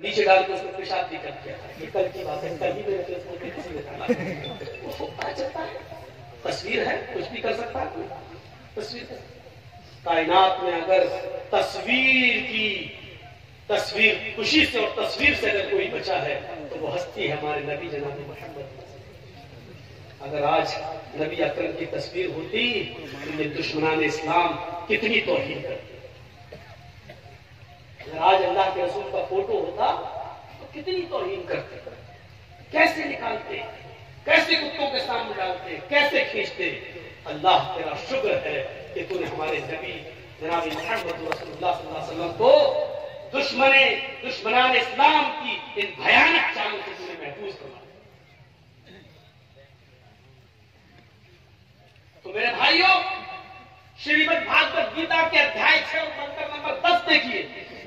नीचे डाल के उसको पेशाब भी कर दिया। ये कल की बात है, कल ही मेरे फेसबुक पे किसी ने डाला। वो पता चलता है तस्वीर है, कुछ भी कर सकता है कोई। तस्वीर है। कायनात में अगर तस्वीर खुशी से और तस्वीर से अगर कोई बचा है तो वो हस्ती है हमारे नबी जनाब मोहम्मद। अगर आज नबी अकरम की तस्वीर होती तो ये दुश्मनान इस्लाम कितनी तौहीन करते। अगर आज अल्लाह के रसूल का फोटो होता तो कितनी तौहीन करते, कैसे निकालते, कैसे कुत्तों के सामने डालते, कैसे खींचते। अल्लाह तेरा शुक्र है कि तूने हमारे नबी जनाब मोहम्मद रसूलुल्लाह सल्लल्लाहु अलैहि वसल्लम को दुश्मनान इस्लाम की इन भयानक चालों से तूने महफूज करवा। तो मेरे भाइयों, श्रीमद् भागवत गीता के अध्याय 6 और मंत्र नंबर 10 देखिए।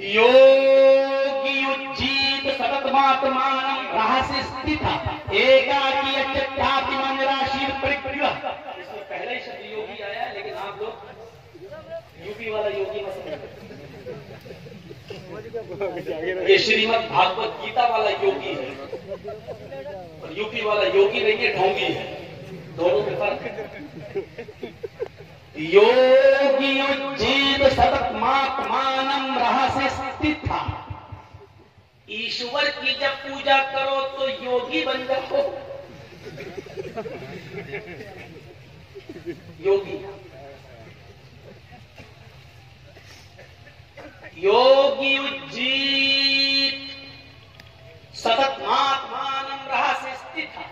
योगी उज्जीत सततमात्मानं रहस्य स्थितः एकाकी अत्यध्यात्म निराशीर परिग्रह। इसमें पहले ही शब्द योगी आया, लेकिन आप लोग यूपी वाला योगी मत समझो। ये श्रीमद् भागवत गीता वाला योगी है और यूपी वाला योगी नहीं है, ढोंगी है। दोनों में फर्क है। योगी उज्जीत सततमात्मानं रहस्य स्थितः। ईश्वर की जब पूजा करो तो योगी बन जाओ। योगी योगी उज्जीत सततमात्मानं रहस्य स्थितः।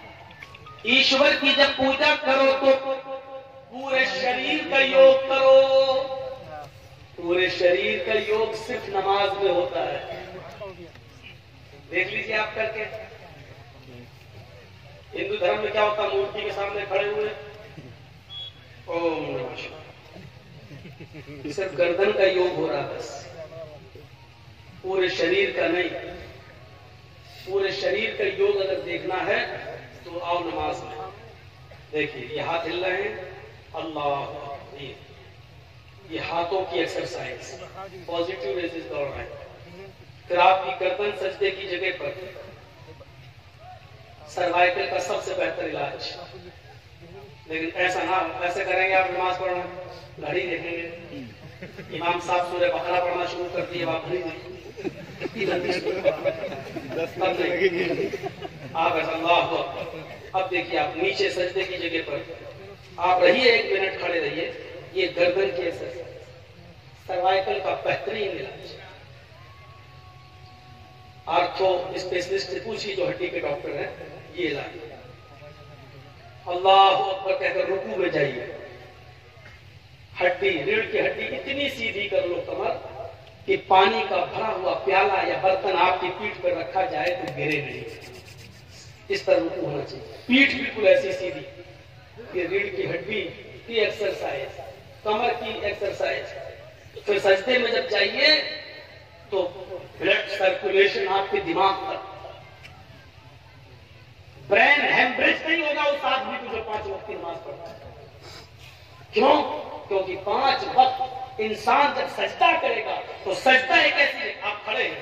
ईश्वर की जब पूजा करो तो पूरे शरीर का योग करो। पूरे शरीर का योग सिर्फ नमाज में होता है। देख लीजिए आप करके। हिंदू धर्म में क्या होता है, मूर्ति के सामने खड़े हुए ओम नमः शिवाय, सिर्फ गर्दन का योग हो रहा है बस, पूरे शरीर का नहीं। पूरे शरीर का योग अगर देखना है तो आओ नमाज में। देखिए ये हाथ हिल रहे हैं, अल्लाह, ये हाथों की एक्सरसाइज, पॉजिटिव रेजिस दौड़ रहे हैं। फिर आपकी गर्दन सजदे की जगह पर, सर्वाइकल का सबसे बेहतर इलाज। लेकिन ऐसा ना, ऐसे करेंगे आप नमाज पढ़ना, घड़ी देखेंगे, इमाम साहब सूरह बकरा पढ़ना शुरू कर दिए, आप घड़ी आप ऐसा अल्लाह। अब देखिए आप नीचे सजदे की जगह पर आप रहिए, 1 मिनट खड़े रहिए। ये गर्दन के सर्वाइकल का बेहतरीन इलाज। आर्थो स्पेशलिस्ट से पूछिए जो हड्डी के डॉक्टर हैं, ये इलाज। अल्लाह अकबर कहकर रुकू में जाइए। हड्डी, रीढ़ की हड्डी इतनी सीधी कर लो कमर कि पानी का भरा हुआ प्याला या बर्तन आपकी पीठ पर रखा जाए तो गिरे नहीं। इस तरह रुकू होना चाहिए, पीठ बिल्कुल ऐसी सीधी। ये रीढ़ की हड्डी की एक्सरसाइज, कमर की एक्सरसाइज। फिर सजदे में जब जाइए तो ब्लड सर्कुलेशन आपके दिमाग तक, ब्रेन हेमरेज नहीं होगा उस आदमी को जो 5 वक्त की नमाज पढ़ता है। क्यों? क्योंकि 5 वक्त इंसान जब सजदा करेगा तो सजदा एक ऐसी, आप खड़े हैं,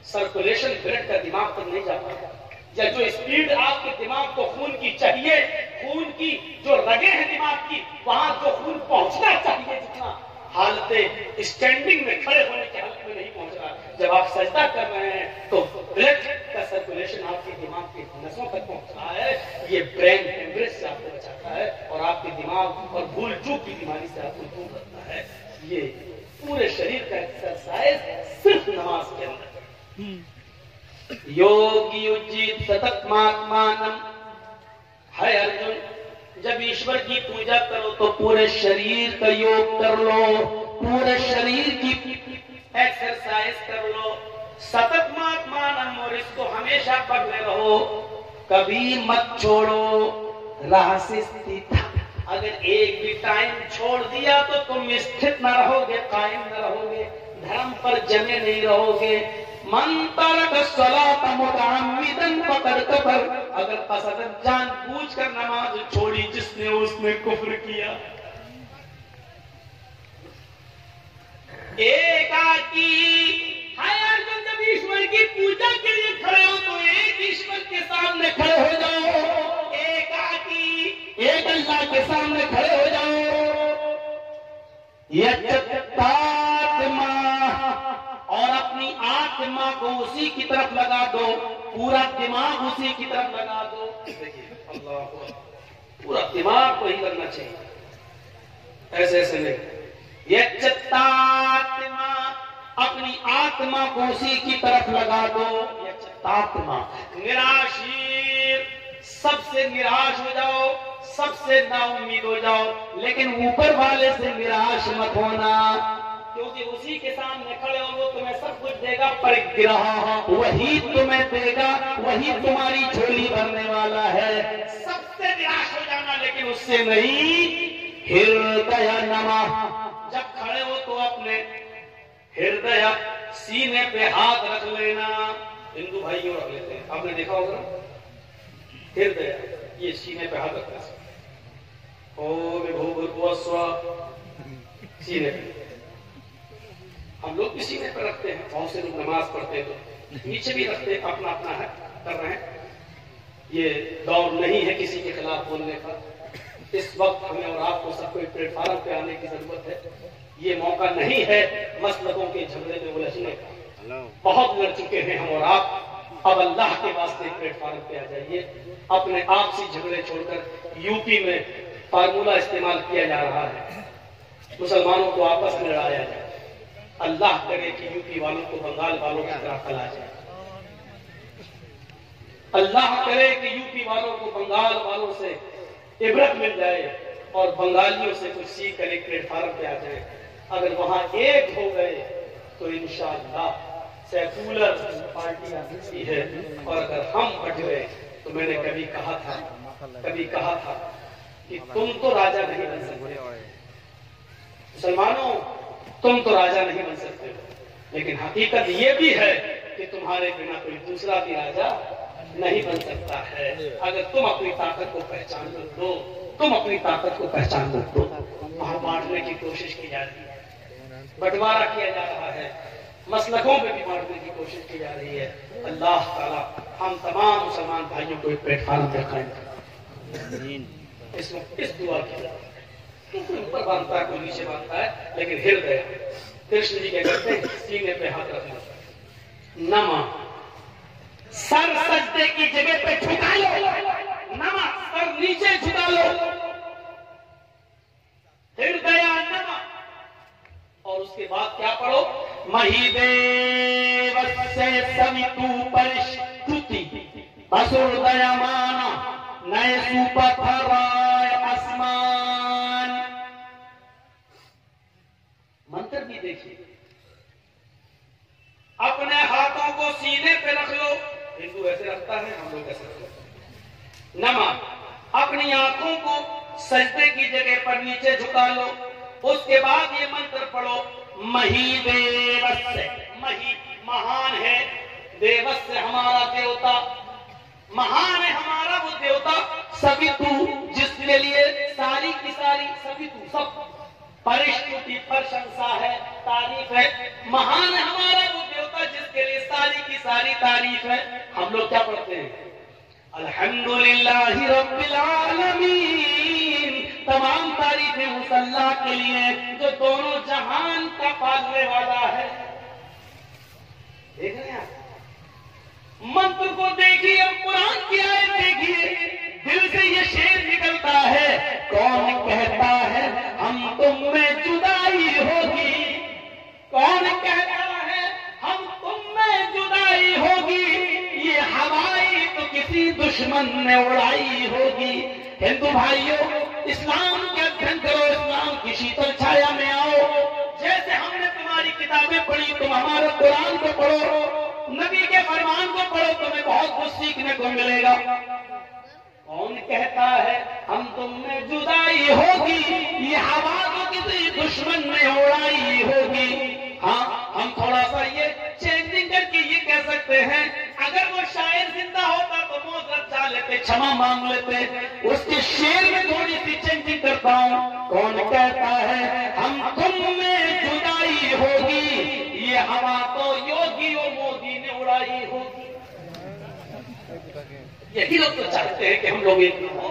सर्कुलेशन ब्लड का दिमाग तक नहीं जा पाएगा। या जो स्पीड आपके दिमाग को खून की चाहिए, खून की जो रगे हैं दिमाग की, वहां जो खून पहुंचना चाहिए जितना, हालत स्टैंडिंग में, खड़े होने की हालत में नहीं पहुंच रहा। जब आप सजदा कर रहे हैं तो ब्लड का सर्कुलेशन आपके दिमाग के नसों तक पहुंच रहा है। ये ब्रेन हेमरेज से आपको बचाता है और आपके दिमाग और भूल चूक की बीमारी से आपको दूर रखता है। ये पूरे शरीर का एक्सरसाइज सिर्फ नमाज के अंदर। योगी उज्जीत सततमात्मानं। है अर्जुन, जब ईश्वर की पूजा करो तो पूरे शरीर का योग कर लो, पूरे शरीर की एक्सरसाइज कर लो। सततमात्मानं, और इसको हमेशा पढ़ते रहो, कभी मत छोड़ो। रहस्य स्थित, अगर एक भी टाइम छोड़ दिया तो तुम स्थित न रहोगे, कायम न रहोगे, धर्म पर जमे नहीं रहोगे। मंत्र सलात मुताम्मिदन पकड़ कर, अगर कसरत जानबूझकर नमाज छोड़ी जिसने, उसने कुफ्र किया। एकाकी, हाय अर्जुन, जब ईश्वर की पूजा आत्मा को उसी की तरफ लगा दो, पूरा दिमाग उसी की तरफ लगा दो। देखिए अल्लाह, पूरा दिमाग को ही लगना चाहिए, ऐसे ऐसे नहीं। ये चित्तात्मा, अपनी आत्मा को उसी की तरफ लगा दो। ये चित्तात्मा निराशीर, सबसे निराश हो जाओ, सबसे नाउम्मीद हो जाओ, लेकिन ऊपर वाले से निराश मत होना, क्योंकि उसी के सामने खड़े हो, वो तुम्हें सब कुछ देगा, परिग्रह वही तुम्हें देगा, वही तुम्हारी झोली भरने वाला है। सबसे निराश हो जाना, लेकिन उससे नहीं। हृदय नमः, जब खड़े हो तो अपने हृदय सीने पे हाथ रख लेना। हिंदू भाइयों रख लेते हैं, आपने देखा होगा, हृदय ये सीने पे हाथ रखना, सीने पे। हम लोग भी सीने पर रखते हैं, बहुत से लोग नमाज पढ़ते हैं तो नीचे भी रखते हैं, अपना अपना है कर रहे हैं। ये दौर नहीं है किसी के खिलाफ बोलने का। इस वक्त हमें और आपको सबको एक प्लेटफार्म पे आने की जरूरत है। ये मौका नहीं है मसलकों के झगड़े में उलझने का। बहुत लड़ चुके हैं हम और आप, अब अल्लाह के वास्ते प्लेटफार्म पे आ जाइए। अपने आपसी झगड़े छोड़कर, यूपी में फार्मूला इस्तेमाल किया जा रहा है, मुसलमानों को आपस में लड़ाया जाए। अल्लाह करे कि यूपी वालों को बंगाल वालों की तरह फैला जाए। अल्लाह करे कि यूपी वालों को बंगाल वालों से इबरत मिल जाए और बंगालियों से कुछ सीख कर एक प्लेटफार्म पे आ जाए। अगर वहां एक हो गए तो इंशाअल्लाह सेकुलर पार्टी आ सकती है। और अगर हम बट गए तो मैंने कभी कहा था कि तुम तो राजा नहीं बन सकते मुसलमानों, तुम तो राजा नहीं बन सकते, लेकिन हकीकत ये भी है कि तुम्हारे बिना कोई दूसरा भी राजा नहीं बन सकता है। अगर तुम अपनी ताकत को पहचान लो, तुम अपनी ताकत को पहचान लो। वहां बांटने की कोशिश की जा रही है, बंटवारा किया जा रहा है, मसलकों में भी बांटने की कोशिश की जा रही है। अल्लाह ताला हम तमाम मुसलमान भाइयों को एक प्लेटफार्म पे कायम करे। इस दुआ की कोई ऊपर बांधता है, कोई नीचे बांधता है, लेकिन हृदय, कृष्ण जी क्या करते हैं, सीने पे हाथ रखना। नमा, सर सजदे की जगह पे झुका लो। नमा, सर नीचे झुका लो। हृदय नमा, और उसके बाद क्या पढ़ो, महिदेवस्य सवितु परिष्कृति असुरदयमाना नए सुपथराय आसमान। मंत्र भी देखिए, अपने हाथों को सीने पे रख लो। हिंदू ऐसे रखता है, हम लोग ऐसे रखते हैं। नमा, अपनी आंखों को सजदे की जगह पर नीचे झुका लो। उसके बाद ये मंत्र पढ़ो, मही देवस्य। मही महान है, देवस्य हमारा देवता, महान है हमारा वो देवता। सवितु, जिसके लिए सारी की सारी, सवितु सब, परिष्कृति प्रशंसा है, तारीफ है। महान है हमारा वो देवता जिसके लिए सारी की सारी तारीफ है। हम लोग क्या पढ़ते हैं, अल्हम्दुलिल्लाहि रब्बिल आलमीन। तमाम तारीफें उस अल्लाह के लिए जो दोनों जहान का पालने वाला है। देख रहे हैं आप, मंत्र को देखिए, कुरान की आयत देखिए, दिल से ये शेर निकलता है, कौन कहता है हम तुम में जुदाई होगी, कौन कहता है हम तुम में जुदाई होगी, ये हवाई तो किसी दुश्मन ने उड़ाई होगी। हिंदू भाइयों, इस्लाम के अध्ययन करो, इस्लाम की शीतल छाया में आओ। जैसे हमने तुम्हारी किताबें पढ़ी, तुम हमारे कुरान को पढ़ो, नबी के फरमान को पढ़ो, तुम्हें बहुत कुछ सीखने को मिलेगा। कौन कहता है हम तुम में जुदाई होगी, ये हवा तो किसी दुश्मन ने उड़ाई होगी। हाँ, हम थोड़ा सा ये चेंजिंग करके ये कह सकते हैं, अगर वो शायर जिंदा होता तो मोहब्बत चाह लेते, क्षमा मांग लेते। उसके शेर में थोड़ी सी चेंजिंग करता हूँ, कौन कहता है हम तुम में जुदाई होगी, ये हवा तो योगी और मोदी ने उड़ाई होगी। यही लोग तो चाहते हैं कि हम लोग एक हो।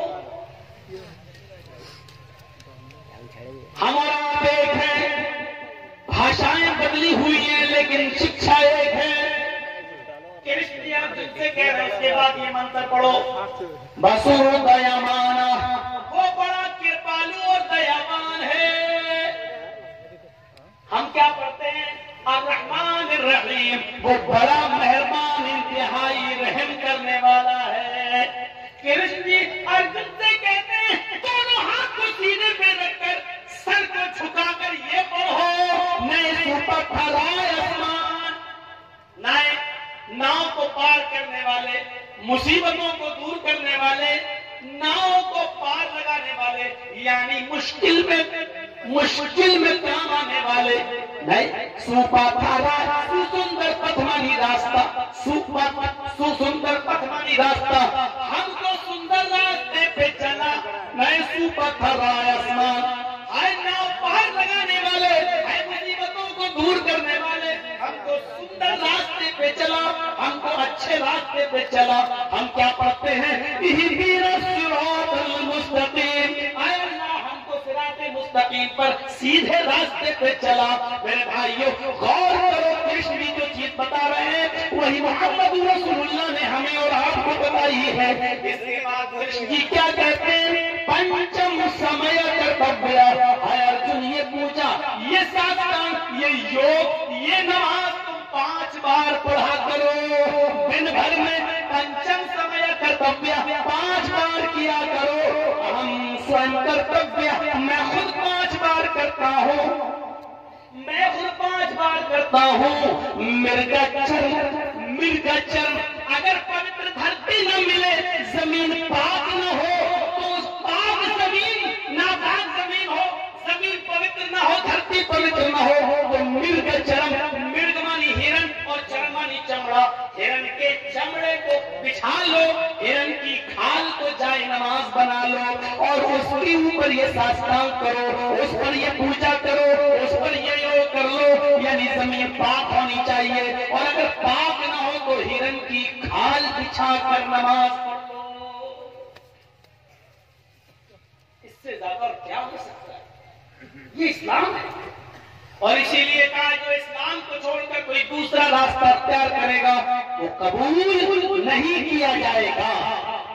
हम और आप एक हैं, भाषाएं बदली हुई हैं, लेकिन शिक्षा एक है। से कह रहे हैं, उसके बाद ये मंत्र पढ़ो, बसु दयामाना, वो बड़ा कृपालु और दयावान है। हम क्या पढ़ते हैं? अर्रहमान अर्रहीम, वो बड़ा मेहरबान इंतहाई रहम करने वाला है। कृष्ण जी अर्जुन से कहते हैं, दोनों हाथ को सीने पे रखकर सर को झुकाकर ये पढ़ो, नए ऊपर फहराए आसमान, नए नाव को पार करने वाले, मुसीबतों को दूर करने वाले, नाव को पार लगाने वाले, यानी मुश्किल में काम आने वाले, नहीं सुंदर पथमानी रास्ता, सुंदर पथमानी रास्ता, हमको सुंदर रास्ते पे चला, नहीं सुपथराय आसमान, आए नाव पार लगाने वाले, आए मुसीबतों को दूर करने वाले, हमको सुंदर रास्ते पे चला, हमको अच्छे रास्ते पे चला। हम क्या पढ़ते हैं? मुस्तकीम पर सीधे रास्ते पे चला। मेरे भाइयों गौर करो, कृष्ण भी जो चीज बता रहे हैं वही मोहम्मद रसूलुल्लाह ने हमें और आपको बताई है। इसके बाद कृष्ण जी क्या कहते हैं? पंचम समय कर्तव्य। अर्जुन ये पूछा, ये साधना, ये योग, ये नमाज तुम 5 बार पढ़ा करो दिन भर में, पंचम समय कर्तव्य 5 बार किया करो। हम स्वयं कर्तव्य मैं खुद 5 बार करता हूँ, मैं खुद 5 बार करता हूँ। मृगचर्म अगर पवित्र धरती न मिले, जमीन पाक न हो, तो उस पाक जमीन नापाक जमीन हो, जमीन पवित्र न हो, धरती पवित्र न हो, तो मृगचर्म, मृग मानी हिरण और चर्म मानी चमड़ा, हिरण के चमड़े को बिछा लो, हिरण की खाल को जाए नमाज बना लो और उसके ऊपर ये साष्टांग करो, उस पर ये पूजा करो, उस पर ये योग कर लो, यानी जमीन पाक होनी चाहिए। और अगर पाक ना हो तो हिरण की खाल बिछा कर नमाज पढ़ो। इससे ज्यादा क्या हो सकता है? ये इस्लाम है। और इसीलिए कहा, जो इस्लाम को छोड़कर कोई दूसरा रास्ता अख्तियार करेगा वो कबूल नहीं किया जाएगा।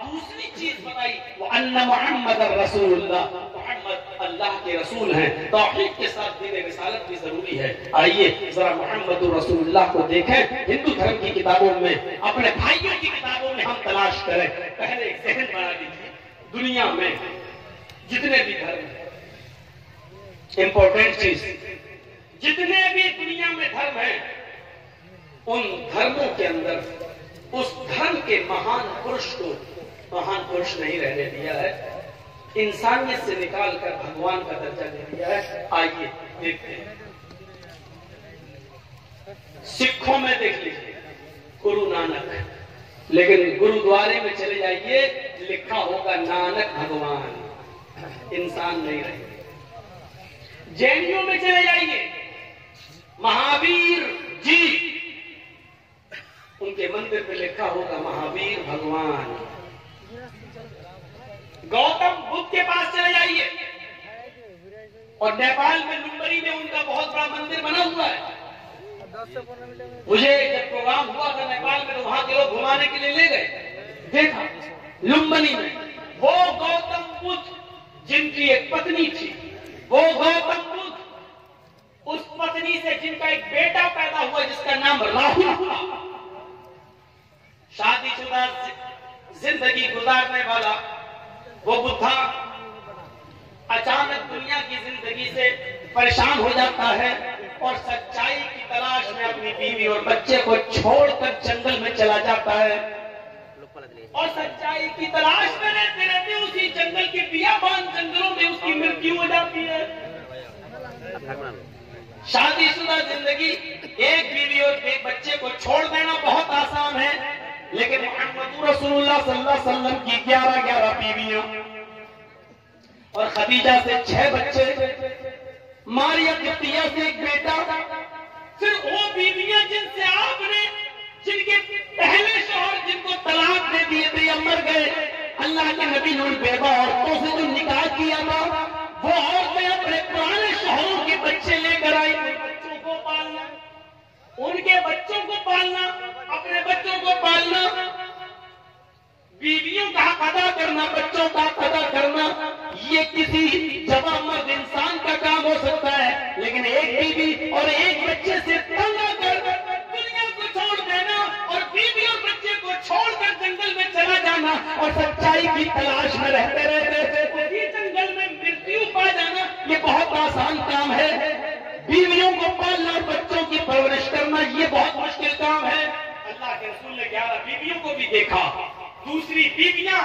दूसरी चीज बताई, वो अन्ना मोहम्मद रसूलुल्लाह, मोहम्मद अल्लाह के रसूल हैं। तौहीद के साथ दीन रिसालत भी जरूरी है। आइए जरा मोहम्मद रसूलुल्लाह को देखें, हिंदू धर्म की किताबों में, अपने भाइयों की किताबों में हम तलाश करें। पहले एक जहन बना लीजिए, दुनिया में जितने भी धर्म हैं, इंपॉर्टेंट चीज, जितने भी दुनिया में धर्म हैं, उन धर्मों के अंदर उस धर्म के महान पुरुष को महान पुरुष नहीं रहने दिया है, इंसानियत से निकालकर भगवान का दर्जा दे दिया है। आइए देखते हैं। सिखों में देख लीजिए गुरु नानक, लेकिन गुरुद्वारे में चले जाइए लिखा होगा नानक भगवान, इंसान नहीं रहे। जैनियों में चले जाइए महावीर जी, उनके मंदिर पे लिखा होगा महावीर भगवान। गौतम बुद्ध के पास चले जाइए, और नेपाल में लुम्बनी में उनका बहुत बड़ा मंदिर बना हुआ है। मुझे जब प्रोग्राम हुआ था नेपाल में, तो वहां के लोग घुमाने के लिए ले गए, देखा लुम्बनी में वो गौतम बुद्ध जिनकी एक पत्नी थी, वो गौतम बुद्ध, उस पत्नी से जिनका एक बेटा पैदा हुआ जिसका नाम राहुल था, शादीशुदा जिंदगी गुजारने वाला वो बुद्धा अचानक दुनिया की जिंदगी से परेशान हो जाता है और सच्चाई की तलाश में अपनी बीवी और बच्चे को छोड़कर जंगल में चला जाता है। और सच्चाई की तलाश में रहते रहते उसी जंगल के बियाबान जंगलों में उसकी मृत्यु हो जाती है। शादीशुदा जिंदगी, एक बीवी और एक बच्चे को छोड़ देना बहुत आसान है, लेकिन मोहम्मद रसूलुल्लाह सल्लल्लाहु अलैहि वसल्लम की 11 बीवियां और खदीजा से 6 बच्चे, मारिया किप्तिया से एक बेटा, फिर वो बीवियां जिनसे आपने, जिनके पहले शौहर जिनको तलाक दे दिए थे या मर गए, अल्लाह के नबी ने उन बेवा औरतों से जो निकाह किया था, वो औरतें अपने पुराने शौहरों के बच्चे लेकर आई, बच्चों को पालना, उनके बच्चों को पालना, अपने बच्चों को पालना, करना, बच्चों का कदर करना, ये किसी जवान मर्द इंसान का काम हो सकता है, लेकिन एक बीवी और एक बच्चे से तंग आकर दुनिया को छोड़ देना और बीवी और बच्चे को छोड़कर जंगल में चला जाना और सच्चाई की तलाश में रहते रहते उसी जंगल में मृत्यु पा जाना, ये बहुत आसान काम है। बीवियों को पालना और बच्चों की परवरिश करना ये बहुत मुश्किल काम है। अल्लाह के रसूल ने 11 बीवियों को भी देखा। दूसरी बीवियां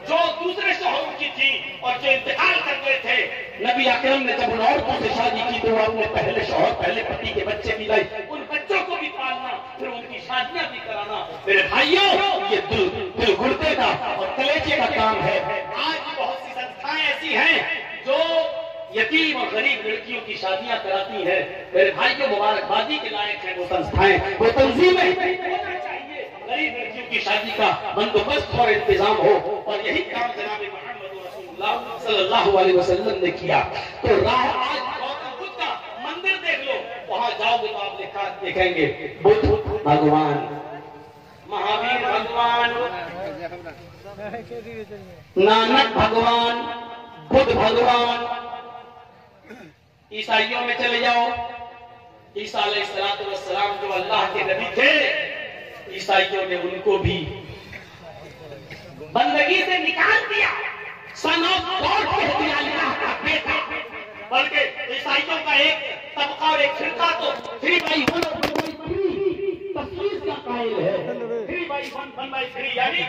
जो दूसरे शौहरों की थी और जो इंतकाल कर गए थे, नबी अकरम ने जब उन औरतों से शादी की तो अपने पहले शौहर, पहले पति के बच्चे भी लाए, उन बच्चों को भी पालना, फिर उनकी शादियां भी कराना। मेरे भाइयों, ये दिल गुर्दे का और कलेजे का काम है। आज बहुत सी संस्थाएं ऐसी हैं जो यतीम और गरीब लड़कियों की शादियां कराती है। मेरे भाई को मुबारकबादी के लायक है वो संस्थाएं, वो तंजीमें होना चाहिए। गरीब लड़कियों की शादी का बंदोबस्त और इंतजाम हो, और यही काम जनाब मोहम्मद रसूलुल्लाह सल्लल्लाहु अलैहि वसल्लम ने किया। तो राह आज गौतम बुद्ध का मंदिर देख लो, वहां जाओगे तो आप देखेंगे बुद्ध भगवान, महावीर भगवान, नानक भगवान, बुद्ध भगवान। ईसाइयों में चले जाओ, ईसा अलैहिस्सलाम जो अल्लाह के नबी थे, ईसाइयों ने उनको भी बंदगी से निकाल दिया, सन ऑफ गॉड कह दिया, अल्लाह का बेटा। बल्कि ईसाइयों का एक तबका और एक फिरका तो 3/1 तफसीर का कायल है। 3/1 यानी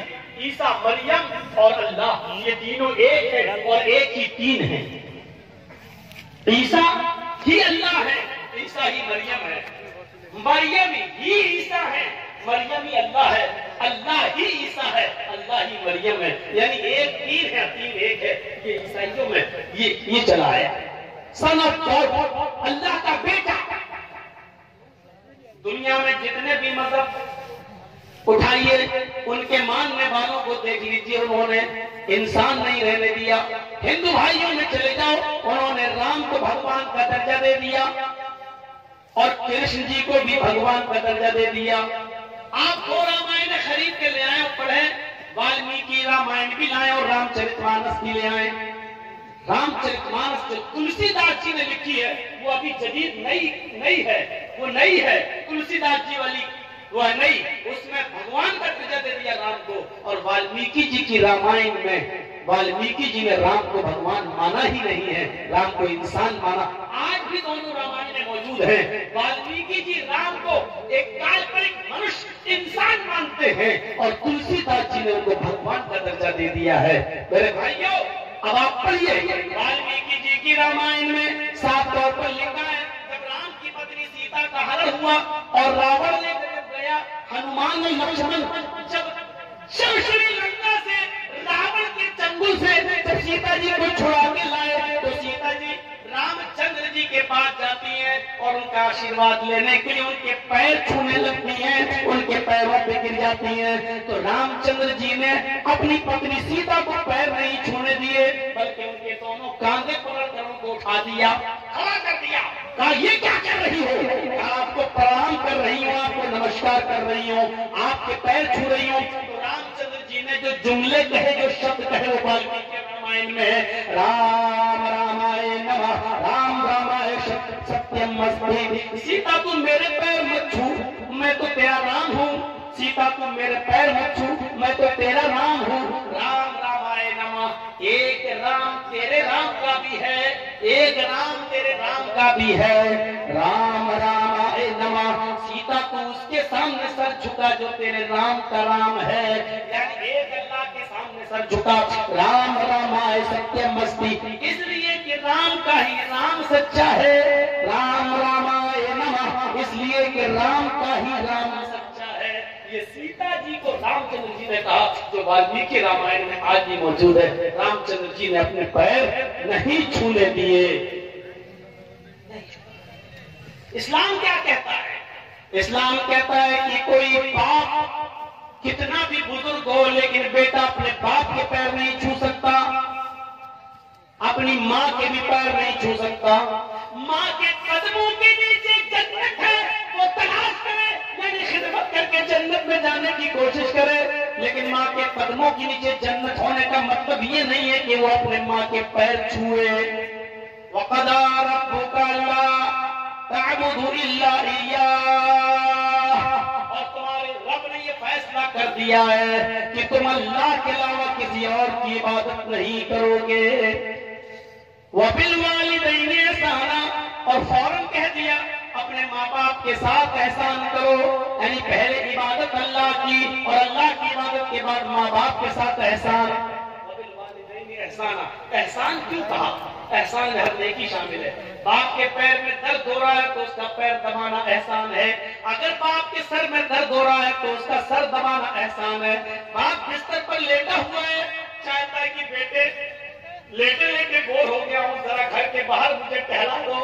ईसा, मरियम और अल्लाह, ये तीनों एक है और एक ही तीन है। ईसा ही अल्लाह है, ईसा ही मरियम है, मरियम ही ईसा है, मरियम ही अल्लाह है, अल्लाह ही ईसा है, अल्लाह ही मरियम है। यानी एक तीन है, तीन एक है। ये ईसाइयों में ये चला आया, सन ऑफ गॉड, अल्लाह का बेटा। दुनिया में जितने भी मजहब उठाइए, उनके मानने वालों को देख लीजिए, उन्होंने इंसान नहीं रहने दिया। हिंदू भाइयों में चले जाओ, उन्होंने राम को भगवान का दर्जा दे दिया और कृष्ण जी को भी भगवान का दर्जा दे दिया। आप दो रामायण खरीद के ले आए और पढ़े, वाल्मीकि रामायण भी लाए और रामचरितमानस भी ले आए। रामचरितमानस जो तुलसीदास जी ने लिखी है, वो अभी जदीद नई है, वो नई है, तुलसीदास जी वाली वो है नहीं। उसमें भगवान का दर्जा दे दिया राम को, और वाल्मीकि जी की रामायण में वाल्मीकि जी ने राम को भगवान माना ही नहीं है, राम को इंसान माना। आज भी दोनों रामायण मौजूद हैं। वाल्मीकि जी राम को एक काल्पनिक मनुष्य इंसान मानते हैं, और तुलसीदास जी ने उनको भगवान का दर्जा दे दिया है। मेरे भाइयों, अब आप पढ़िए, वाल्मीकि जी की रामायण में साफ तौर पर लिखा है, जब राम की पत्नी सीता का हरण हुआ और रावण ने गया, हनुमान और लक्ष्मण जब श्री लंका से रावण के चंगुल से जब सीता जी को छुड़ा के लाए, तो सीता जी रामचंद्र जी के पास जाती हैं और उनका आशीर्वाद लेने के लिए उनके पैर छूने लगती हैं, उनके पैरों पे गिर जाती हैं। तो रामचंद्र जी ने अपनी पत्नी सीता को पैर नहीं छूने दिए, बल्कि उनके दोनों कांधे पकड़कर उनको उठा दिया, खड़ा कर दिया। कहा, ये क्या कर रही हो? आपको प्रणाम कर रही हूँ, आपको नमस्कार कर रही हूँ, आपके पैर छू रही हूँ। तो रामचंद्र जी ने जो जुमले कहे, जो शब्द कहे, वो वाल्मीकि रामायण में है, राम रामाय नमः, राम रामाय सत्यम अस्मि। सीता तुम मेरे पैर मत छू, मैं तो तेरा राम हूँ। सीता तुम मेरे पैर मत छू, मैं तो तेरा राम हूँ। राम रामाय नमः, एक राम तेरे राम का भी है, एक राम तेरे राम का भी है। राम रामाय नमः, सीता को उसके सामने सर झुका जो तेरे राम का राम है, यानी एक अल्लाह के सामने सर झुका। राम रामाय सत्यम अस्मि, इसलिए कि राम का ही राम सच्चा है। राम रामाय नमः, इसलिए कि राम का ही राम सच्चा है। ये सीता जी को रामचंद्र जी ने कहा, जो वाल्मीकि रामायण में आज भी मौजूद है। रामचंद्र जी ने अपने पैर नहीं छूने दिए। इस्लाम क्या कहता है? इस्लाम कहता है कि कोई बाप कितना भी बुजुर्ग हो, लेकिन बेटा अपने बाप के पैर नहीं छू सकता, अपनी माँ के भी पैर नहीं छू सकता। माँ के कदमों के नीचे जन्नत है, वो तलाश करे, यानी खिदमत करके जन्नत में जाने की कोशिश करे। लेकिन माँ के कदमों के नीचे जन्नत होने का मतलब ये नहीं है कि वो अपने माँ के पैर छुए। वक़ज़ा रब्बुका अल्ला तअबुदू इल्ला इय्याह, और तुम्हारे रब ने ये फैसला कर दिया है कि तुम अल्लाह के अलावा किसी और की इबादत नहीं करोगे। वबिल वालिदैनि एहसाना, और फौरन कह दिया अपने माँ बाप के साथ एहसान करो, यानी पहले इबादत अल्लाह की और अल्लाह की इबादत के बाद माँ बाप के साथ एहसान। वबिल वालिदैनि एहसाना, एहसान क्यों कहा? एहसान में हर नेकी शामिल है। बाप के पैर में दर्द हो रहा है तो उसका पैर दबाना एहसान है। अगर बाप के सर में दर्द हो रहा है तो उसका सर दबाना एहसान है। बाप बिस्तर पर लेटा हुआ है, चाहता है कि बेटे लेटे लेटे बोर हो गया हूँ, जरा घर के बाहर मुझे टहला दो,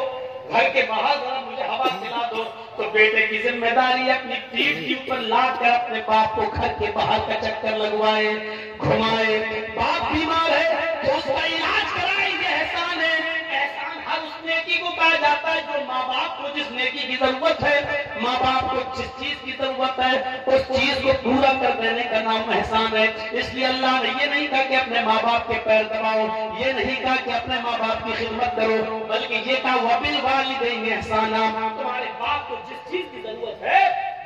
घर के बाहर जरा मुझे हवा खिला दो। तो बेटे की जिम्मेदारी अपनी पीठ के ऊपर लाद कर अपने बाप को घर के बाहर का चक्कर लगवाए, घुमाए। बाप बीमार है तो उसका इलाज कराए, ये एहसान है। एहसान हर उस नेकी को कहा जाता है जो माँ बाप को जिस नेकी की जरूरत है, माँ बाप को जिस चीज की जरूरत है, उस चीज को पूरा कर देने का नाम एहसान है। इसलिए अल्लाह ने ये नहीं कहा कि अपने माँ बाप के पैर दबाओ, ये नहीं कहा कि अपने माँ बाप की खिदमत करो, बल्कि ये कहा वबिल वालिदैनि एहसाना, तुम्हारे बाप को जिस चीज की जरूरत है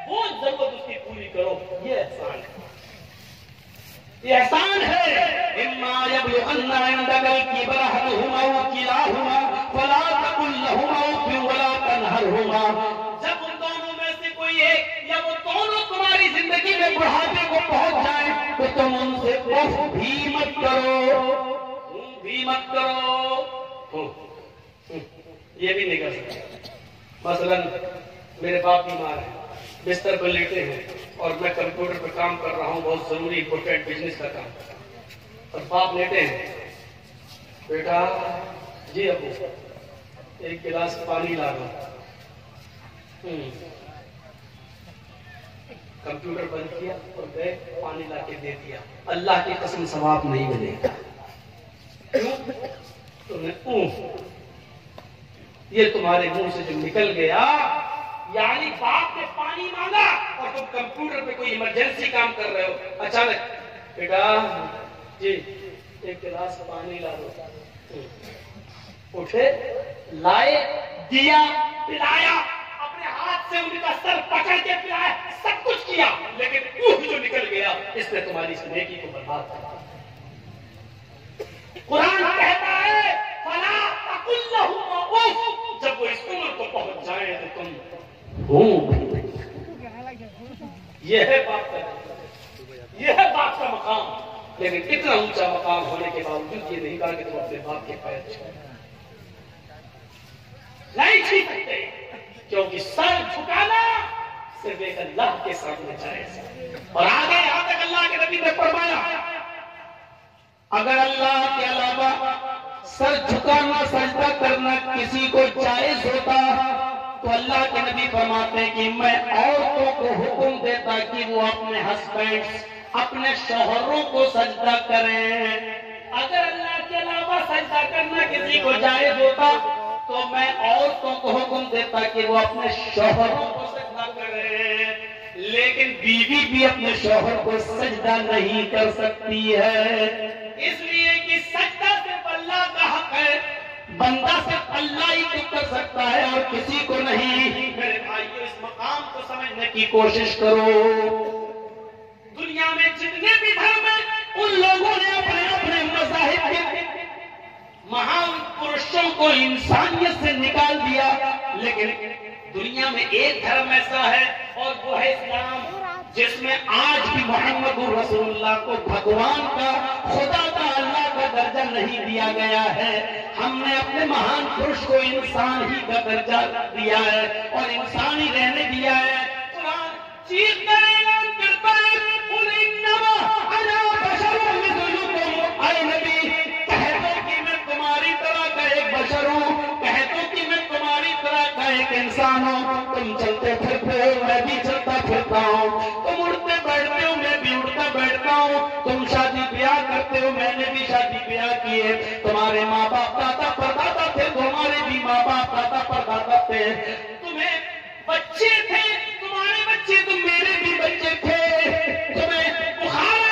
वो जरूरत उसकी पूरी करो, ये एहसान है। ये एहसान है। इम्मा यबलुगन्ना इंदकल किबरा अहदुहुमा व किलाहुमा फला तकुल लहुमा उफ़्फ़िन वला तनहरहुमा, जब उन दोनों में से कोई एक या वो दोनों तुम्हारी जिंदगी में बुढ़ापे को पहुंच जाए तो तुम उनसे उफ़ भी मत करो, भी मत करो। ये भी नहीं कर सकते। मसलन मेरे बाप बीमार है, बिस्तर पर लेटे हैं और मैं कंप्यूटर पर काम कर रहा हूँ, बहुत जरूरी इंपोर्टेंट बिजनेस का काम, और बाप लेटे हैं। बेटा जी अबू एक गिलास पानी ला दो। कंप्यूटर बंद किया और गए पानी ला के दे दिया। अल्लाह की कसम सवाब नहीं मिलेगा। क्यों? तुमने ये तुम्हारे मुंह से जो निकल गया, यानी बाप ने पानी मांगा और तुम कंप्यूटर पे कोई इमरजेंसी काम कर रहे हो, अचानक बेटा जी एक गिलास पानी ला दो। उठे, लाए, दिया, पिलाया, अपने हाथ से उनका सर पकड़ के पिलाया, सब कुछ किया, लेकिन जो निकल गया इसने तुम्हारी इस नेकी को बर्बाद कर दिया। कुरान कहता है फला तकुल लहुमा उफ़्फ़, जब वो इस उम्र को पहुंच जाए तो तुम यह है बाप का, यह है बाप का मकाम। लेकिन इतना ऊंचा मकाम होने के बावजूद ये नहीं कहा कि तुम अपने बाप के पैर छू नहीं छू सकते, क्योंकि सर झुकाना सिर्फ एक अल्लाह के सामने जायज। और आगे यहां तक अल्लाह के नबी ने फरमाया अगर अल्लाह के अलावा सर झुकाना सजदा करना किसी को जायज होता तो अल्लाह के नबी फरमाते कि मैं औरतों को हुक्म देता कि वो अपने हस्बैंड्स, अपने शौहरों को सजदा करें। अगर अल्लाह के अलावा सजदा करना किसी को जायज होता तो मैं औरतों को हुक्म देता कि वो अपने शौहरों को सजदा करें। लेकिन बीवी भी अपने शौहर को सजदा नहीं कर सकती है, इसलिए कि सजदा सिर्फ अल्लाह का हक है, बंदा सिर्फ अल्लाह ही को कर सकता है और किसी को नहीं। मेरे भाइयों इस मकाम को समझने की कोशिश करो। दुनिया में जितने भी धर्म हैं उन लोगों ने अपने अपने मज़ाहिब के महान पुरुषों को इंसानियत से निकाल दिया, लेकिन दुनिया में एक धर्म ऐसा है और वो है इस्लाम, जिसमें आज भी मोहम्मद रसूलुल्लाह को भगवान का, खुदा का, अल्लाह का दर्जा नहीं दिया गया है। हमने अपने महान पुरुष को इंसान ही का दर्जा दिया है और इंसान ही रहने दिया है। कुरान चीखता है, ऐलान करता है कुल इन्नमा अना बशरुम मिस्लुकुम, ऐ नबी कह दो कि मैं तुम्हारी तरह का एक बशर हूँ, कह दो कि मैं तुम्हारी तरह का एक इंसान हूँ। तुम चलते फिरते हो, मैं भी चलता फिरता हूँ, तुम उड़ते बैठते हो, मैं भी उड़ता बैठता हूँ, तुम शादी ब्याह करते हो, मैंने भी शादी ब्याह किए, तुम्हारे माँ बाप दादा परदादा थे, तुम्हारे भी माँ बाप दादा परदादा थे, तुम्हें बच्चे थे, तुम्हारे बच्चे, तुम मेरे भी बच्चे थे, तुम्हें बुखार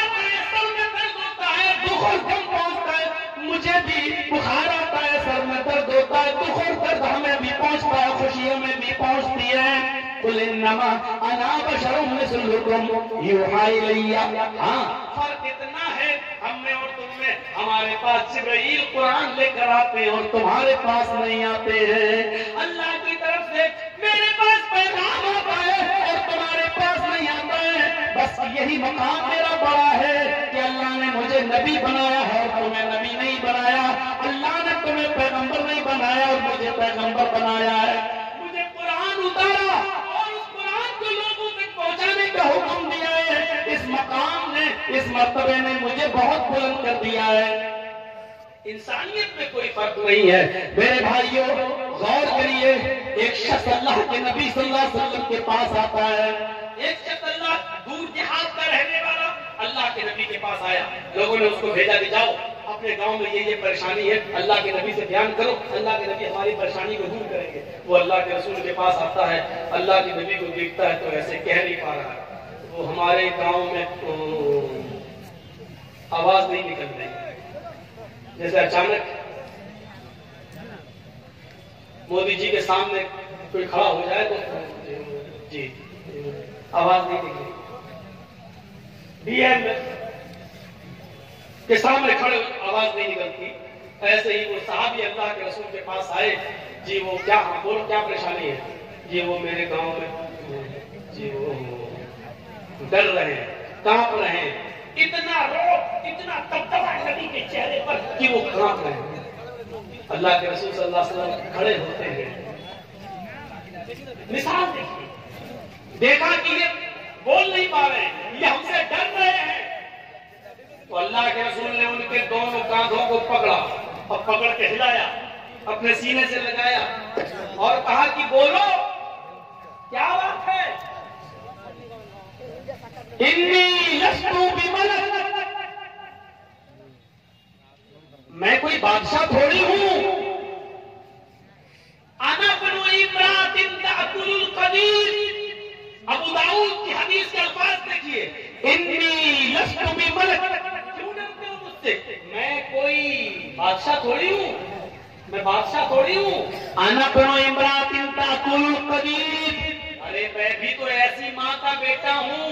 कुल इन्नमा अना बशरुम मिस्लुकुम यूहा इलैया। हाँ, फर्क इतना है हम में और तुम में, हमारे पास जिब्राइल कुरान लेकर आते हैं और तुम्हारे पास नहीं आते हैं। अल्लाह की तरफ से मेरे पास पैगाम आता है और तुम्हारे पास नहीं आता है। बस यही मकाम मेरा बड़ा है कि अल्लाह ने मुझे नबी बनाया है और तुम्हें नबी नहीं बनाया। अल्लाह ने तुम्हें पैगंबर नहीं बनाया और मुझे पैगंबर बनाया है। मुझे कुरान उतारा और उस कुरान को लोगों तक पहुंचाने का हुक्म दिया है। इस मकाम ने, इस मर्तबे ने मुझे बहुत बुलंद कर दिया है। इंसानियत में कोई फर्क नहीं है। मेरे भाइयों गौर करिए, एक शख्स अल्लाह के नबी सल्लल्लाहु अलैहि वसल्लम के पास आता है। एक शख्स अल्लाह दूर देहात का रहने वाला अल्लाह के नबी के पास आया। लोगों ने उसको भेजा कि जाओ अपने गांव में ये परेशानी है, अल्लाह के नबी से बयान करो, अल्लाह के नबी हमारी परेशानी को दूर करेंगे। वो अल्लाह के रसूल के पास आता है, अल्लाह के नबी को देखता है तो ऐसे कह नहीं पा रहा है। वो हमारे गांव में आवाज नहीं निकल रही, जैसे अचानक मोदी जी के सामने कोई खड़ा हो जाए तो जी आवाज नहीं निकली। डीएम के सामने खड़े आवाज नहीं निकलती। ऐसे ही वो साहब अल्लाह के रसूल के पास आए, जी वो क्या, बोलो क्या परेशानी है? जी वो मेरे गांव में जी वो डर रहे हैं, कांप रहे हैं, इतना रोब, इतना दबदबा नबी के चेहरे पर कि वो कांप रहे हैं। अल्लाह के रसूल सल्लल्लाहु अलैहि वसल्लम खड़े होते हैं। मिसाल देखिए, देखा कि ये बोल नहीं पा रहे हैं, ये हमसे डर रहे हैं, तो अल्लाह के रसूल ने उनके दोनों कांधों को पकड़ा और पकड़ के हिलाया, अपने सीने से लगाया और कहा कि बोलो क्या बात है? इन्नी लस्तु बिमलक, मैं कोई बादशाह थोड़ी हूं। अना बनु इम्रातिन ताकुलुल कदीर, अबू दाऊद की हदीस के अल्फाज देखिए, इन्नी लस्तु बिमलक, क्यों डरते हो मुझसे? मैं कोई बादशाह थोड़ी हूं, मैं बादशाह थोड़ी हूं। अना बनु इम्रातिन ताकुलुल कदीर, अरे मैं भी तो ऐसी माँ का बेटा हूं,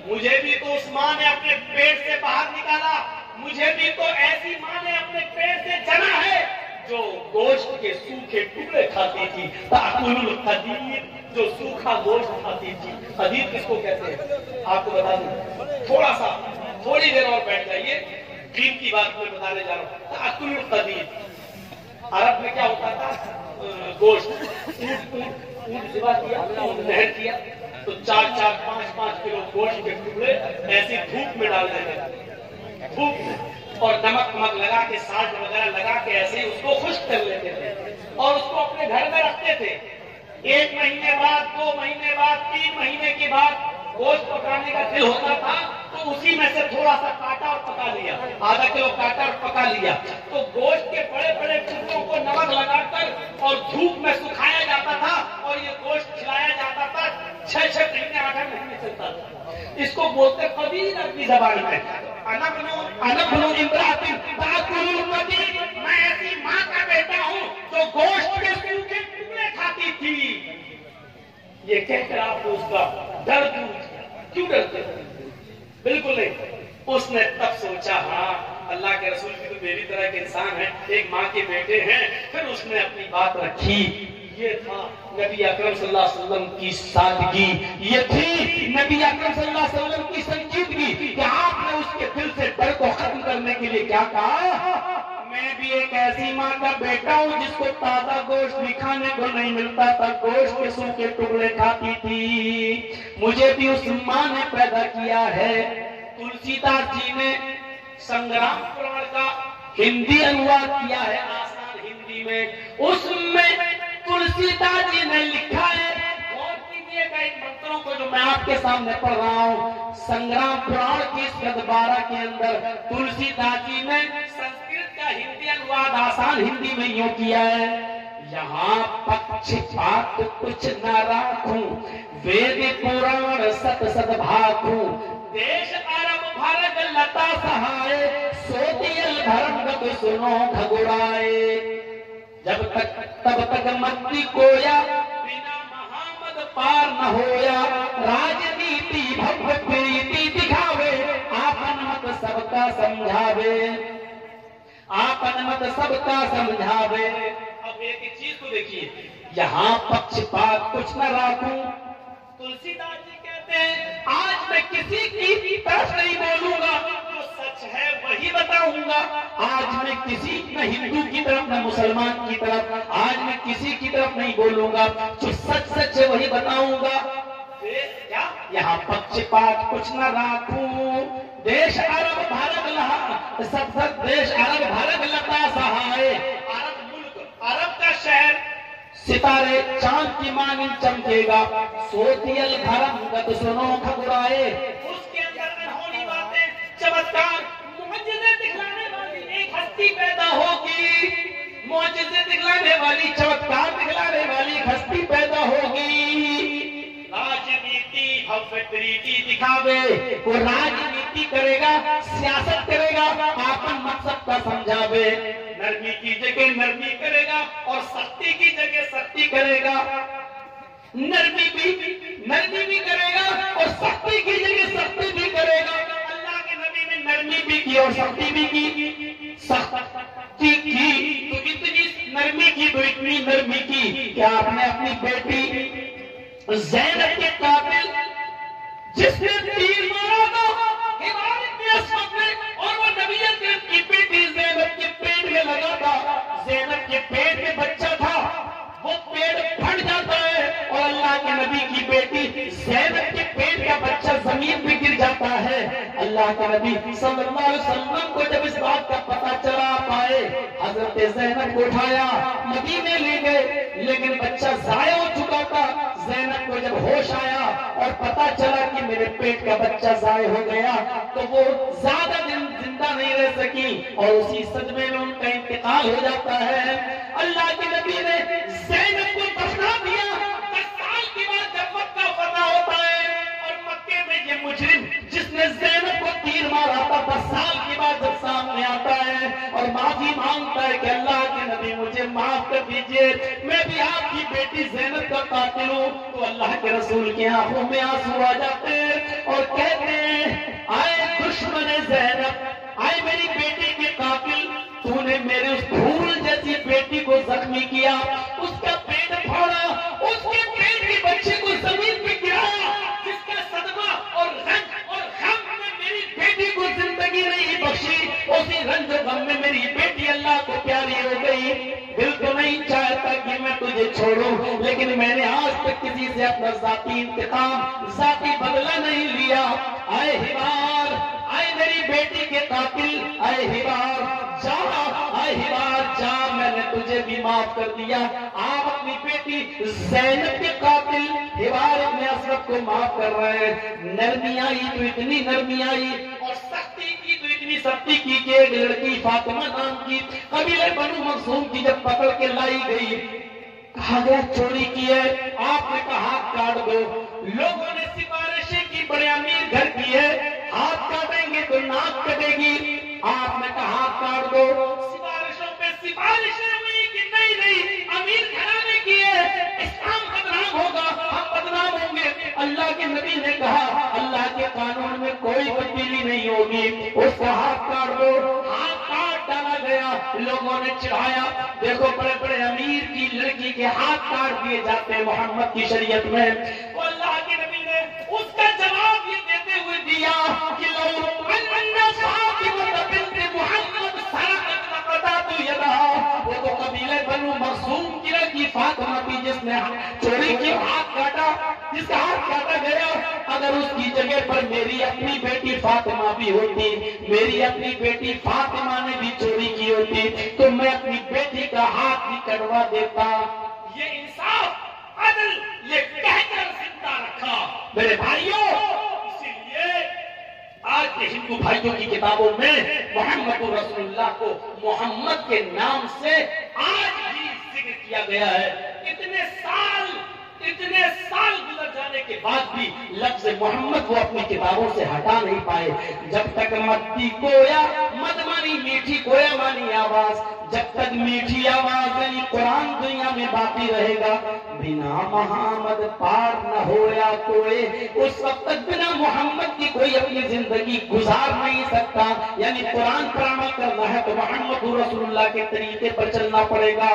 मुझे भी तो उस माँ ने अपने पेट से बाहर निकाला, मुझे भी तो ऐसी माँ ने अपने पेट से जना है जो गोश्त के सूखे टुकड़े खाती थी। ताकुलुल खदीर, जो सूखा गोश्त खाती थी। खदीर किसको कहते हैं आपको बता दूं, थोड़ी देर और बैठ जाइए, दीन की बात मैं बताने जा रहा हूँ। ताकुलुल खदीर अरब में क्या होता था, गोश्त ऊंट सिवा किया, नहर किया तो 4-5 किलो गोश्त के टुकड़े ऐसी धूप में डाल देते, धूप में, और नमक लगा के, साल्ट वगैरह लगा के ऐसे ही उसको खुश्क कर लेते थे और उसको अपने घर में रखते थे। 1 महीने बाद, 2 महीने बाद, 3 महीने के बाद गोश्त पकाने का दिल होता था तो उसी में से थोड़ा सा काटा और पका लिया, आधा किलो काटा और पका लिया। तो गोश्त के बड़े बड़े टुकड़ों को नमक लगाकर और धूप में सुखाया जाता था और ये गोश्त खिलाया जाता था। 6-6 महीने, 8 महीने चलता था। इसको बोलते कदीर अपनी जबान में। अनबनु इम्रातिन ताकुलुल कदीर, मैं ऐसी माँ का बेटा हूँ जो गोश्त के सूखे टुकड़े खाती थी। ये कहकर आपको उसका डर दूर किया। क्यों डरते? बिल्कुल नहीं। उसने तब सोचा, हाँ अल्लाह के रसूल भी तो मेरी तरह के इंसान है, एक माँ के बेटे हैं। फिर उसने अपनी बात रखी। ये था नबी अकरम सल्लल्लाहु अलैहि वसल्लम की सादगी, ये थी नबी अकरम सल्लल्लाहु अलैहि वसल्लम की संजीदगी कि आपने उसके दिल से डर को खत्म करने के लिए क्या कहा, मैं भी एक ऐसी माँ का बेटा हूँ जिसको ताजा गोश्त भी खाने को नहीं मिलता था, गोश्त के सूखे टुकड़े खाती थी। मुझे भी उस माँ ने पैदा किया है। तुलसीदास जी ने संग्राम पुराण का हिंदी अनुवाद किया है, आसान हिंदी में। उसमें तुलसीदास जी ने लिखा है, गौर कीजिएगा इन मंत्रों को जो मैं आपके सामने पढ़ रहा हूँ। संग्राम पुराण की स्कंद 12 के अंदर तुलसीदास जी ने संस्कृत का हिंदी अनुवाद आसान हिंदी में यूं किया है, यहाँ पक्षपात कुछ न राखूं, वेद पुराण सत सत भाखूं, देश अरब भरग लता सहाय, सोतियल भरंग सुनो घगुराए। जब तक तब तक मत्ती कोया, बिना महामद पार न होया, राजनीति भव्य प्रीति दिखावे, आपन मत सबका समझावे, आपन मत सबका समझावे। अब एक चीज को देखिए, यहाँ पक्षपात कुछ न राखूं, तुलसीदास जी कहते हैं आज मैं किसी की तरफ नहीं बोलूंगा, जो सच है वही बताऊंगा। आज मैं किसी न हिंदू की तरफ न मुसलमान की तरफ, आज मैं किसी की तरफ नहीं बोलूंगा, जो सच सच है वही बताऊंगा। क्या यहाँ पक्षपात कुछ न राखूं, देश अरब भारत लहा, सब देश अरब भारत लता सहाय, अरब मुल्क, अरब का शहर, सितारे चांद की मांग चमकेगा, सोतियल धर्म गत सुनो खगुराए। उसके अंदर अनहोनी बातें, चमत्कार, मुअज्जिज़े दिखलाने वाली एक हस्ती पैदा होगी, मुअज्जिज़े दिखलाने वाली, चमत्कार दिखलाने वाली एक हस्ती पैदा होगी। राजनीति भव्य प्रीति दिखावे, वो राजनीति करेगा, सियासत करेगा, आपन मकसद का समझावे, नरमी की जगह नरमी करेगा और सख्ती की जगह सख्ती करेगा। नरमी भी करेगा और सख्ती की जगह सख्ती भी करेगा। अल्लाह के नबी ने नरमी भी की और सख्ती भी की, सख्ती की तो इतनी नरमी की, तो इतनी नरमी की क्या आपने अपनी बेटी ज़ैनब के कातिल जिसने तीर मारा था हिमालय में असमत में, और वो नबी अकरम की बेटी ज़ैनब के पेट में लगा था, ज़ैनब के पेट में बच्चा था, वो पेट फट जाता है और अल्लाह के नबी की बेटी ज़ैनब के पेट का बच्चा जमीन पे गिर जाता है। अल्लाह के नबी सल्लल्लाहु अलैहि वसल्लम को जब इस बात का पता चला पाए, हजरत ज़ैनब को उठाया मदीने ले गए, लेकिन बच्चा जाया हो चुका था। ज़ैनब को जब होश आया और पता चला कि मेरे पेट का बच्चा जाया हो गया, तो वो ज्यादा दिन जिंदा नहीं रह सकी और उसी सदमे में उनका इंतकाल हो जाता है। अल्लाह के नबी ने ज़ैनब को दफना दिया। 10 साल के बाद जब मक्का फतह होता है और मक्के में ये मुजरिम जिसने ज़ैनब को तीर मारा था 10 साल के बाद जब सामने आता है और माफी मांगता है कि अल्लाह के नबी मुझे माफ कर दीजिए, मैं भी आपकी बेटी ज़ैनब का कातिल हूँ, तो अल्लाह के रसूल की आंखों में आंसू आ जाते हैं और कहते हैं, आए दुश्मन ज़ैनब, आए मेरी बेटी के कातिल, तूने मेरे उस फूल जैसी बेटी को जख्मी किया, उसका पेट फाड़ा, उसके पेट के बच्चे को जमीन पे गिराया, जिसका सदमा और रंज और गम में मेरी बेटी को जिंदगी नहीं बख्शी, उसी रंज और गम में मेरी बेटी अल्लाह को प्यारी हो गई। दिल तो नहीं चाहता कि मैं तुझे छोड़ूं, लेकिन मैंने आज तक किसी से अपना जाती इंतकाम, जाती बदला नहीं लिया। आए हिबार, आए मेरी बेटी के कातिल, आए हिबार जा, आए हिबार जा, मैंने तुझे भी माफ कर दिया। आप अपनी बेटी ज़ैनब के कातिल हिबार इब्न असवद को माफ कर रहे हैं। नरमी आई तो इतनी नरमी आई और सख्ती की तो इतनी सख्ती की कि एक लड़की फातिमा नाम की कबीले बनु मखसूम की जब पकड़ के लाई गई, कहा गया चोरी की है, आपने कहा हाथ काट दो। लोगों ने सिफारिशें की, बड़े अमीर घर की है, हाथ काटेंगे तो नाक कटेगी, आपने कहा हाथ काट दो। सिफारिशों पे सिफारिशें हुई कि नहीं नहीं अमीर घराने की है, इस्लाम बदनाम होगा, हम बदनाम होंगे। अल्लाह के नबी ने कहा अल्लाह के कानून में कोई तब्दीली नहीं होगी, उसको हाथ काट दो। हाथ काट डाला गया, लोगों ने चिढ़ाया, देखो बड़े बड़े अमीर की लड़की के हाथ काट दिए जाते हैं मोहम्मद की शरीयत में। तो अल्लाह के नबी ने उसका जवाब ये देते हुए दिया कि वो तो कबीले बनु मखसूम की लड़की फातिमा थी जिसने चोरी की, हाथ काटा, जिसका हाथ काटा गया। अगर उसकी जगह पर मेरी अपनी बेटी फातिमा भी होती, मेरी अपनी बेटी फातिमा ने भी चोरी की होती, तो मैं अपनी बेटी का हाथ भी कटवा देता। ये इंसाफ, अदल, ये कहकर जिंदा रखा मेरे भाइयों। इसीलिए आज के हिंदू भाइयों की किताबों में मोहम्मद रसूलुल्लाह को मोहम्मद के नाम से आज भी जिक्र किया गया है। इतने साल गुजर जाने के बाद भी लफ्ज मोहम्मद वो अपनी किताबों से हटा नहीं पाए। जब तक मद्दी कोया मदमानी मीठी कोया मानी आवाज, जब तक मीठी आवाज यानी कुरान दुनिया में बाकी रहेगा, बिना मोहम्मद पार न होया कोई, उस वक्त तक बिना मोहम्मद की कोई अपनी जिंदगी गुजार नहीं सकता। यानी कुरान पर अमल करना है तो मोहम्मद रसूलुल्लाह के तरीके पर चलना पड़ेगा।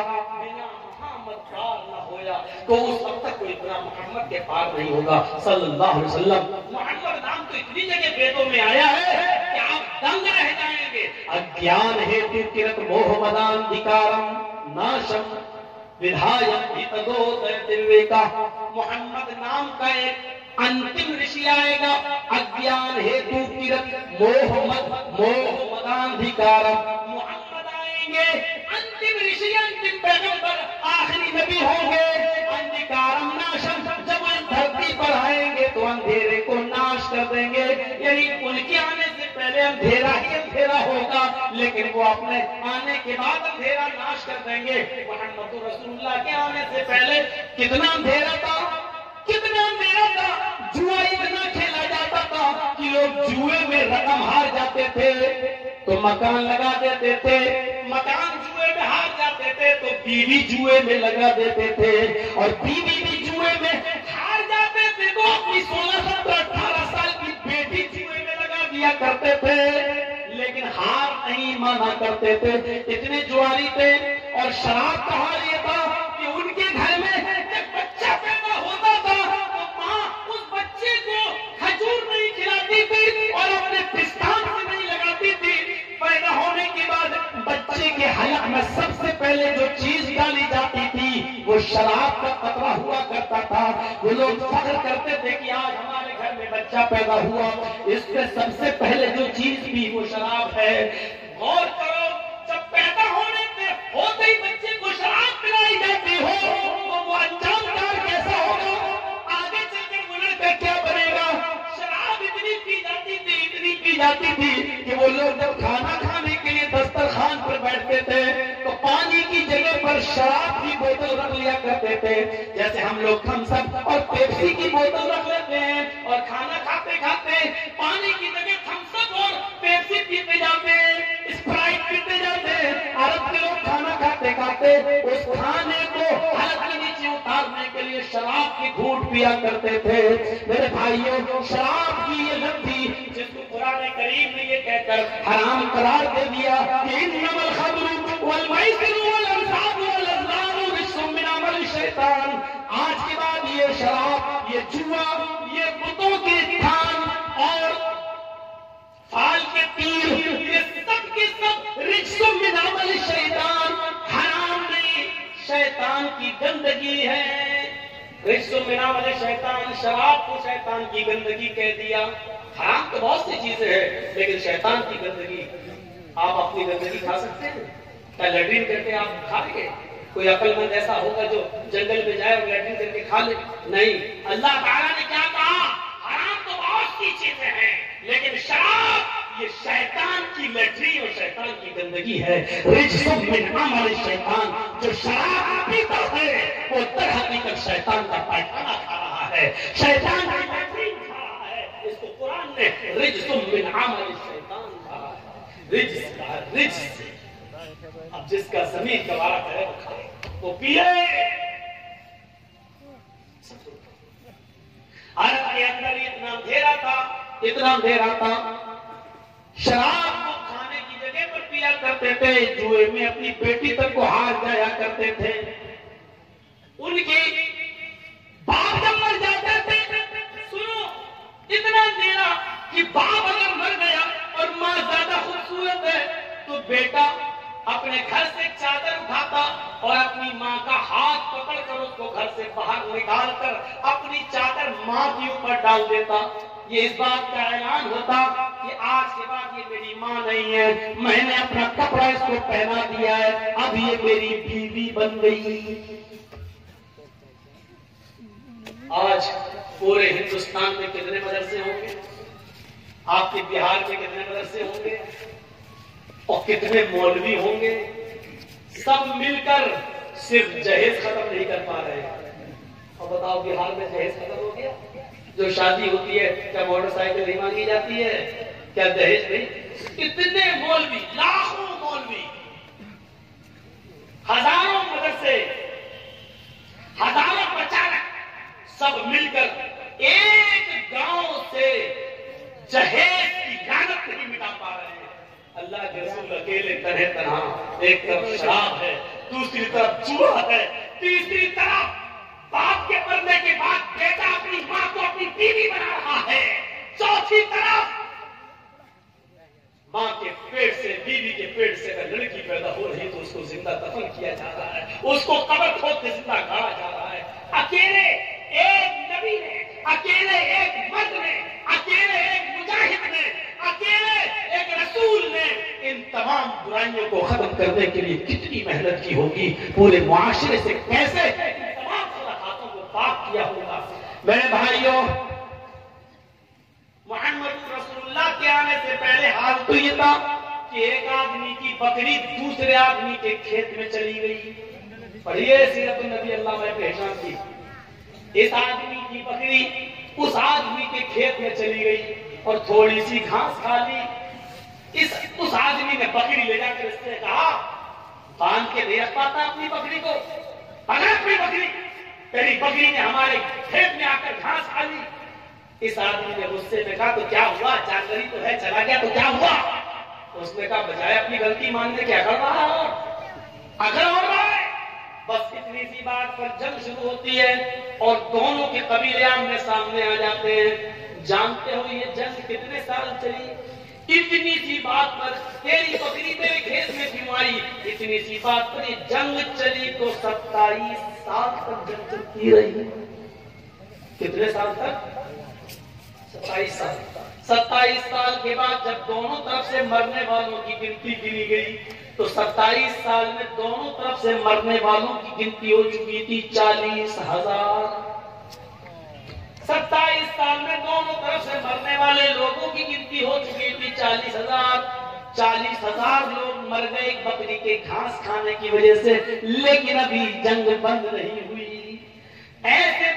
तो उस वक्त तक कोई बिना मोहम्मद के पार नहीं होगा सल्लल्लाहु अलैहि वसल्लम। मोहम्मद नाम तो इतनी जगह वेदों में आया है कि आप दंग रह जाएंगे। अज्ञान हेतु किरत मोह मदांधिकारम नाशम विधायक का मोहम्मद नाम का एक अंतिम ऋषि आएगा। अज्ञान हेतु किरत मोह मदांधिकारम मोहम्मद आएंगे, अंतिम ऋषि अंतिम पैगंबर आखिरी नबी होंगे। अंधिकारम नाशम, जब धरती पर आएंगे तो अंधेरे को नाश कर देंगे। यानी उनके आने से पहले अंधेरा ही अंधेरा होगा, लेकिन वो अपने आने के बाद अंधेरा नाश कर देंगे। मोहम्मद रसूलुल्लाह के आने से पहले कितना अंधेरा था, कितना अंधेरा था। जुआ इतना खेला जाता था कि लोग जुए में रकम हार जाते थे तो मकान लगा देते थे, मकान जुए में हार जाते थे तो बीवी जुए में लगा देते थे, और बीवी भी जुए में हार जाते थे तो अपनी 16, 17, 18 साल की बेटी जुए में लगा दिया करते थे। लेकिन हार नहीं माना करते थे, इतने जुआरी थे। और शराब का हाल ये था कि उनके घर में जब बच्चा पैदा होता था तो माँ उस बच्चे को खजूर नहीं खिलाती थी और अपने पिस्तान से नहीं लगाती थी। पैदा होने के बाद बच्चे के हलक में सबसे पहले जो चीज डाली जाती थी वो शराब का कतरा हुआ करता था। वो लोग फख्र करते थे कि आज हमारे घर में बच्चा पैदा हुआ, इससे सबसे पहले जो चीज थी वो शराब है। गौर करो, जब पैदा होने से होते ही बच्चे को शराब पिलाई जाती हो तो वो अंजाम कैसा होगा, आगे चलकर वो लड़का क्या बनेगा। शराब इतनी पी जाती थी कि वो लोग जब खाना खाने के लिए दस्तरखान पर बैठते थे तो पानी की जगह पर शराब की बोतल रख लिया करते थे। जैसे हम लोग थम्स अप और पेप्सी की बोतल रख लेते हैं और खाना खाते खाते पानी की जगह थम्स अप और पेप्सी पीते जाते हैं, स्प्राइट पीते जाते हैं। अरब के लोग खाना खाते खाते उस खाने को हलक के नीचे उतारने के लिए शराब की घूंट पिया करते थे। मेरे भाइयों, शराब की ये लत थी जिसको कुरान करीम ने ये कहकर हराम करार दे दिया कि इन्नमल खम्रु वल मैसिरु वल अंसाबु वल अज़लामु रिज्सुम मिन अमल शैतान। आज के बाद ये शराब, ये जुआ, ये बुतों के स्थान और फाल के तीर, ये सब के सब रिज्सुम मिन अमल शैतान, हराम नहीं, शैतान की गंदगी है। रिज्सुम मिन अमल शैतान, शराब को शैतान की गंदगी कह दिया। हराम तो बहुत सी चीजें हैं, लेकिन शैतान की गंदगी, आप अपनी गंदगी खा सकते हैं क्या? लैट्रिन करके आप खा लेंगे? कोई अक्लमंद ऐसा होगा जो जंगल में जाए और लैट्रिन करके खा ले? नहीं। अल्लाह ताला ने क्या कहा? हराम तो बहुत सी चीजें हैं, लेकिन शराब ये शैतान की लैट्रिन और शैतान की गंदगी है। रिज्सुम मिन अमल शैतान, जो शराब पीता है वो दर हकीकत शैतान का पैखाना खा रहा है, शैतान की लैट्रिन खा रहा है। इसको कुरान ने रिज्सुम मिन अमल शैतान कहा है। रिज्स का रिज्स, अब जिसका ज़मीर गवारा करे वो खाए, वो पिए। अरब के अंदर इतना अंधेरा था, इतना अंधेरा था, शराब को खाने की जगह पर पिया करते थे, जुए में अपनी बेटी तक को हार जाया करते थे। उनके बाप जब मर जाते थे, सुनो, इतना अंधेरा कि बाप अगर मर गया और माँ ज्यादा खूबसूरत है तो बेटा अपने घर से चादर उठाता और अपनी माँ का हाथ पकड़कर उसको घर से बाहर निकालकर अपनी चादर माँ के ऊपर डाल देता। ये इस बात का ऐलान होता कि आज के बाद ये मेरी माँ नहीं है, मैंने अपना कपड़ा इसको पहना दिया है, अब ये मेरी बीवी बन गई। आज पूरे हिंदुस्तान में कितने मदरसे होंगे? आपके बिहार में कितने मदरसे होंगे और कितने मौलवी होंगे? सब मिलकर सिर्फ जहेज खत्म नहीं कर पा रहे। और बताओ बिहार में दहेज खत्म हो गया? जो शादी होती है क्या मोटरसाइकिल नहीं मांगी जाती है? क्या दहेज नहीं? इतने मौलवी, लाखों मौलवी, हजारों मदरसे, हजारों प्रचारक सब मिलकर एक गांव से जहेज की लानत नहीं मिटा पा रहे हैं। अल्लाह के रसूल अकेले तरह तरह, एक तरफ शराब है, दूसरी तरफ जुआ है, तीसरी तरफ बाप के मरने के बाद बेटा अपनी मां को अपनी बीवी बना रहा है, चौथी तरफ मां के पेट से, बीवी के पेट से अगर लड़की पैदा हो रही तो उसको जिंदा दफन किया जा रहा है, उसको कब्र खोद के जिंदा गाड़ा जा रहा है। अकेले एक नबी ने, अकेले एक मर्द ने, अकेले एक मुजाहिद ने, अकेले एक रसूल ने इन तमाम बुराइयों को खत्म करने के लिए कितनी मेहनत की होगी, पूरे मुआशरे से कैसे इन तमाम खुराफातों को पाक किया होगा। मेरे भाइयों, मोहम्मद रसूलुल्लाह के आने से पहले हाल तो ये था कि एक आदमी की बकरी दूसरे आदमी के खेत में चली गई। पढ़िए सीरत नबी अल्लाह में पहचान की। इस आदमी की बकरी उस आदमी के खेत में चली गई और थोड़ी सी घास खा ली। उस आदमी ने बकरी ले जाकर इससे कहा, बांध के दे रख पाता अपनी बकरी को, पकड़ अपनी बकरी, तेरी बकरी ने हमारे खेत में आकर घास खा ली। इस आदमी ने गुस्से में कहा, तो क्या हुआ, जानवरी तो है, चला गया तो क्या हुआ? तो उसने कहा, बजाय अपनी गलती मानने क्या कर रहा है और अगर हो रहा है। बस इतनी सी बात पर जंग शुरू होती है और दोनों के कबीले आमने सामने आ जाते हैं। जानते हो ये जंग कितने साल चली? इतनी सी बात पर, तेरी बकरी तेरे खेत में क्यों आई, इतनी सी बात पर ये जंग चली तो 27 साल तक जंग चलती रही। कितने साल तक? 27 साल। 27 साल के बाद जब दोनों तरफ से मरने वालों की गिनती गिनी गई तो 27 साल में दोनों तरफ से मरने वालों की गिनती हो चुकी थी 40,000। 27 साल में दोनों तरफ से मरने वाले लोगों की गिनती हो चुकी थी 40,000। 40,000 लोग मर गए बकरी के घास खाने की वजह से, लेकिन अभी जंग बंद नहीं हुई। ऐसे